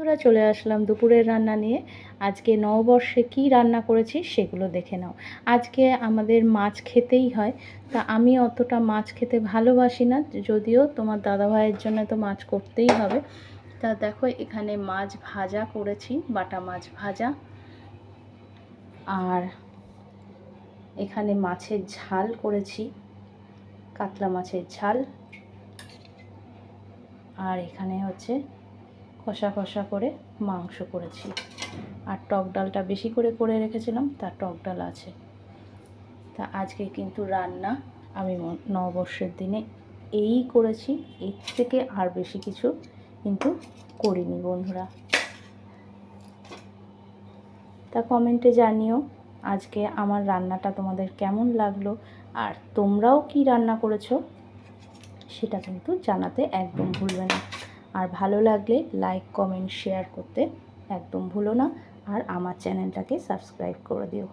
বন্ধুরা, চলে আসলাম দুপুরের রান্না নিয়ে। আজকে নববর্ষে কি রান্না করেছি সেগুলো দেখে নাও। আজকে আমাদের মাছ খেতেই হয়, তা আমি অতটা মাছ খেতে ভালোবাসি না, যদিও তোমার দাদাভাইয়ের জন্য তো মাছ করতেই হবে। তা দেখো, এখানে মাছ ভাজা করেছি, বাটা মাছ ভাজা। আর এখানে মাছের ঝাল করেছি, কাতলা মাছের ঝাল। আর এখানে হচ্ছে কষা কষা করে মাংস করেছি। আর টক ডালটা বেশি করে রেখেছিলাম, তার টক ডাল আছে। তা আজকে কিন্তু রান্না আমি নববর্ষের দিনে এই করেছি, এর থেকে আর বেশি কিছু কিন্তু করিনি বন্ধুরা। তা কমেন্টে জানিও আজকে আমার রান্নাটা তোমাদের কেমন লাগলো, আর তোমরাও কি রান্না করেছো সেটা কিন্তু জানাতে একদম ভুলবে না। আর ভালো লাগলে লাইক কমেন্ট শেয়ার করতে একদম ভুলো না। আর আমার চ্যানেলটাকে সাবস্ক্রাইব করে দিও।